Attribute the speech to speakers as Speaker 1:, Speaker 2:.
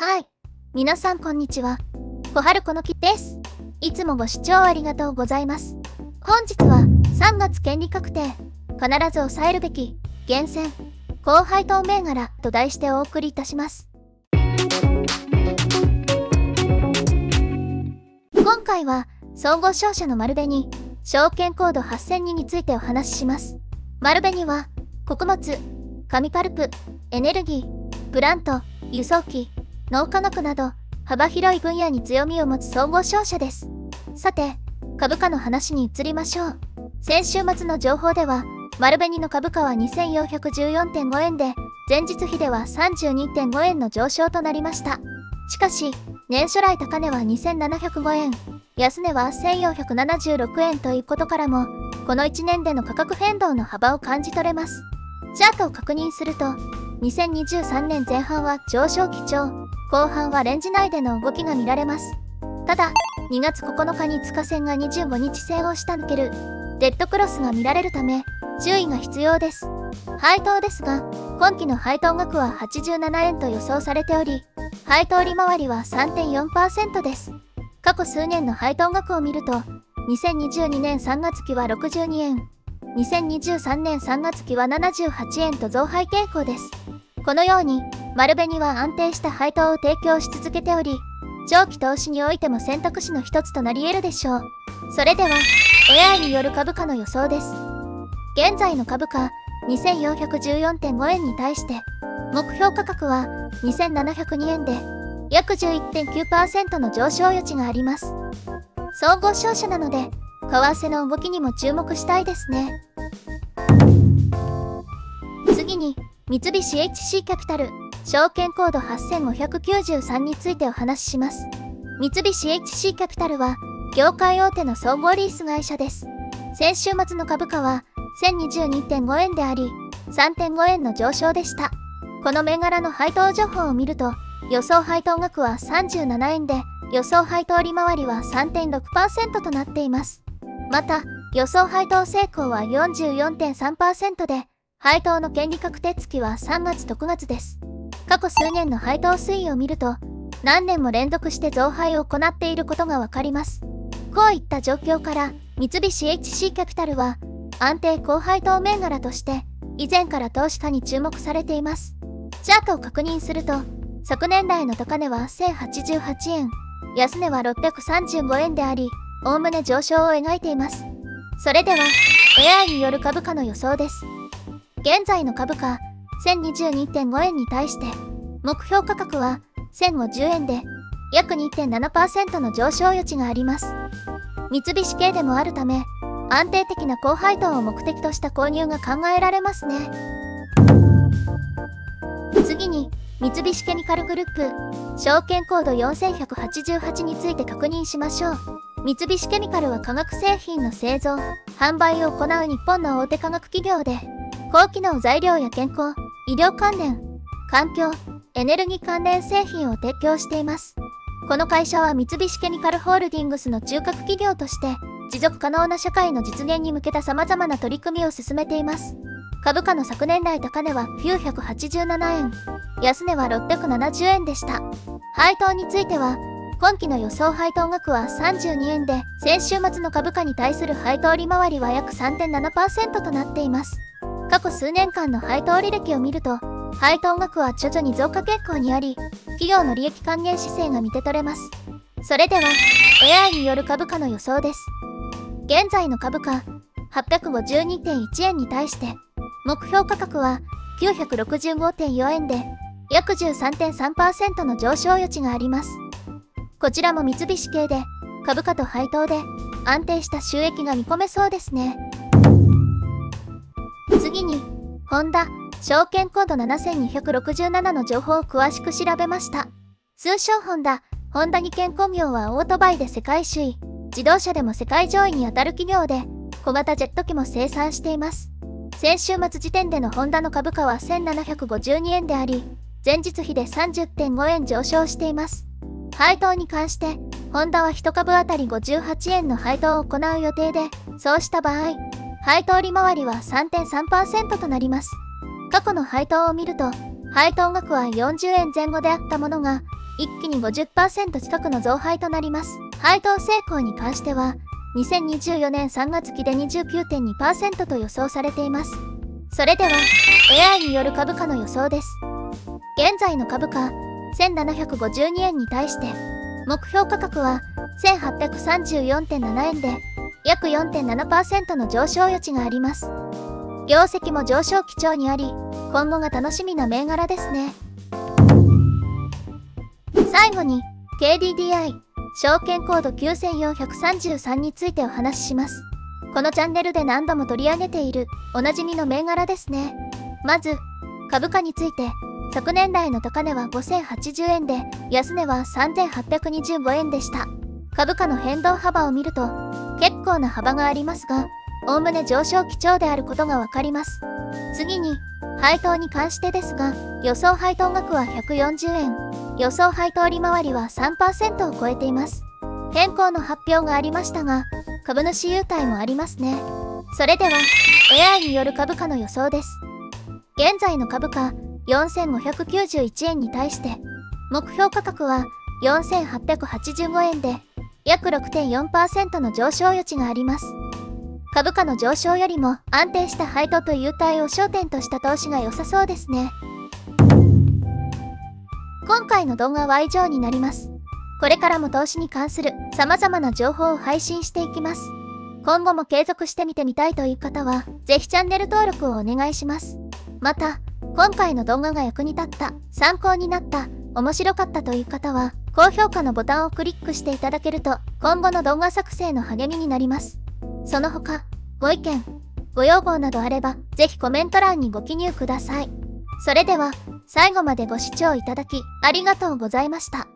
Speaker 1: はい。皆さんこんにちは。小春このきです。いつもご視聴ありがとうございます。本日は3月権利確定、必ず抑えるべき厳選高配当銘柄と題してお送りいたします。今回は総合商社の丸紅、証券コード8002についてお話しします。丸紅は穀物、紙パルプ、エネルギー、プラント、輸送機、脳科学など幅広い分野に強みを持つ総合商社です。さて、株価の話に移りましょう。先週末の情報では、丸紅の株価は 2414.5 円で、前日比では 32.5 円の上昇となりました。しかし、年初来高値は2705円、安値は1476円ということからも、この1年での価格変動の幅を感じ取れます。チャートを確認すると、2023年前半は上昇基調、後半はレンジ内での動きが見られます。ただ、2月9日に5日線が25日線を下抜けるデッドクロスが見られるため、注意が必要です。配当ですが、今期の配当額は87円と予想されており、配当利回りは 3.4% です。過去数年の配当額を見ると、2022年3月期は62円、2023年3月期は78円と増配傾向です。このように、丸紅は安定した配当を提供し続けており、長期投資においても選択肢の一つとなり得るでしょう。それでは、AI による株価の予想です。現在の株価、2414.5 円に対して、目標価格は2702円で、約 11.9% の上昇余地があります。総合商社なので、為替の動きにも注目したいですね。次に、三菱 HC キャピタル、証券コード8593についてお話しします。三菱 HC キャピタルは、業界大手の総合リース会社です。先週末の株価は 1022.5 円であり、3.5 円の上昇でした。この銘柄の配当情報を見ると、予想配当額は37円で、予想配当利回りは 3.6% となっています。また、予想配当成功は 44.3% で、配当の権利確定月は3月と9月です。過去数年の配当推移を見ると、何年も連続して増配を行っていることがわかります。こういった状況から、三菱 HC キャピタルは、安定高配当銘柄として、以前から投資家に注目されています。チャートを確認すると、昨年来の高値は1088円、安値は635円であり、おおむね上昇を描いています。それでは、AI による株価の予想です。現在の株価、1022.5 円に対して、目標価格は1050円で、約 2.7% の上昇余地があります。三菱系でもあるため、安定的な高配当を目的とした購入が考えられますね。次に、三菱ケミカルグループ、証券コード4188について確認しましょう。三菱ケミカルは化学製品の製造、販売を行う日本の大手化学企業で、高機能材料や健康、医療関連、環境、エネルギー関連製品を提供しています。この会社は三菱ケミカルホールディングスの中核企業として、持続可能な社会の実現に向けた様々な取り組みを進めています。株価の昨年来高値は987円、安値は670円でした。配当については、今期の予想配当額は32円で、先週末の株価に対する配当利回りは約 3.7% となっています。過去数年間の配当履歴を見ると、配当額は徐々に増加傾向にあり、企業の利益還元姿勢が見て取れます。それでは、AI による株価の予想です。現在の株価、852.1 円に対して、目標価格は 965.4 円で、約 13.3% の上昇余地があります。こちらも三菱系で、株価と配当で、安定した収益が見込めそうですね。次に、ホンダ、証券コード7267の情報を詳しく調べました。通称ホンダ二建工業はオートバイで世界首位、自動車でも世界上位にあたる企業で、小型ジェット機も生産しています。先週末時点でのホンダの株価は1752円であり、前日比で 30.5 円上昇しています。配当に関して、ホンダは1株当たり58円の配当を行う予定で、そうした場合、配当利回りは 3.3% となります。過去の配当を見ると、配当額は40円前後であったものが、一気に 50% 近くの増配となります。配当成功に関しては、2024年3月期で 29.2% と予想されています。それでは、AI による株価の予想です。現在の株価、1752円に対して、目標価格は 1834.7 円で、約 4.7% の上昇余地があります。業績も上昇基調にあり、今後が楽しみな銘柄ですね。最後に、KDDI、証券コード9433についてお話しします。このチャンネルで何度も取り上げているおなじみの銘柄ですね。まず、株価について、昨年来の高値は5080円で、安値は3825円でした。株価の変動幅を見ると、結構な幅がありますが、おおむね上昇基調であることがわかります。次に、配当に関してですが、予想配当額は140円、予想配当利回りは 3% を超えています。変更の発表がありましたが、株主優待もありますね。それでは、AI による株価の予想です。現在の株価、4591円に対して、目標価格は4885円で、約 6.4% の上昇余地があります。株価の上昇よりも安定した配当と優待を焦点とした投資が良さそうですね。今回の動画は以上になります。これからも投資に関する様々な情報を配信していきます。今後も継続して見てみたいという方は、ぜひチャンネル登録をお願いします。また、今回の動画が役に立った、参考になった、面白かったという方は、高評価のボタンをクリックしていただけると、今後の動画作成の励みになります。その他、ご意見、ご要望などあれば、ぜひコメント欄にご記入ください。それでは、最後までご視聴いただき、ありがとうございました。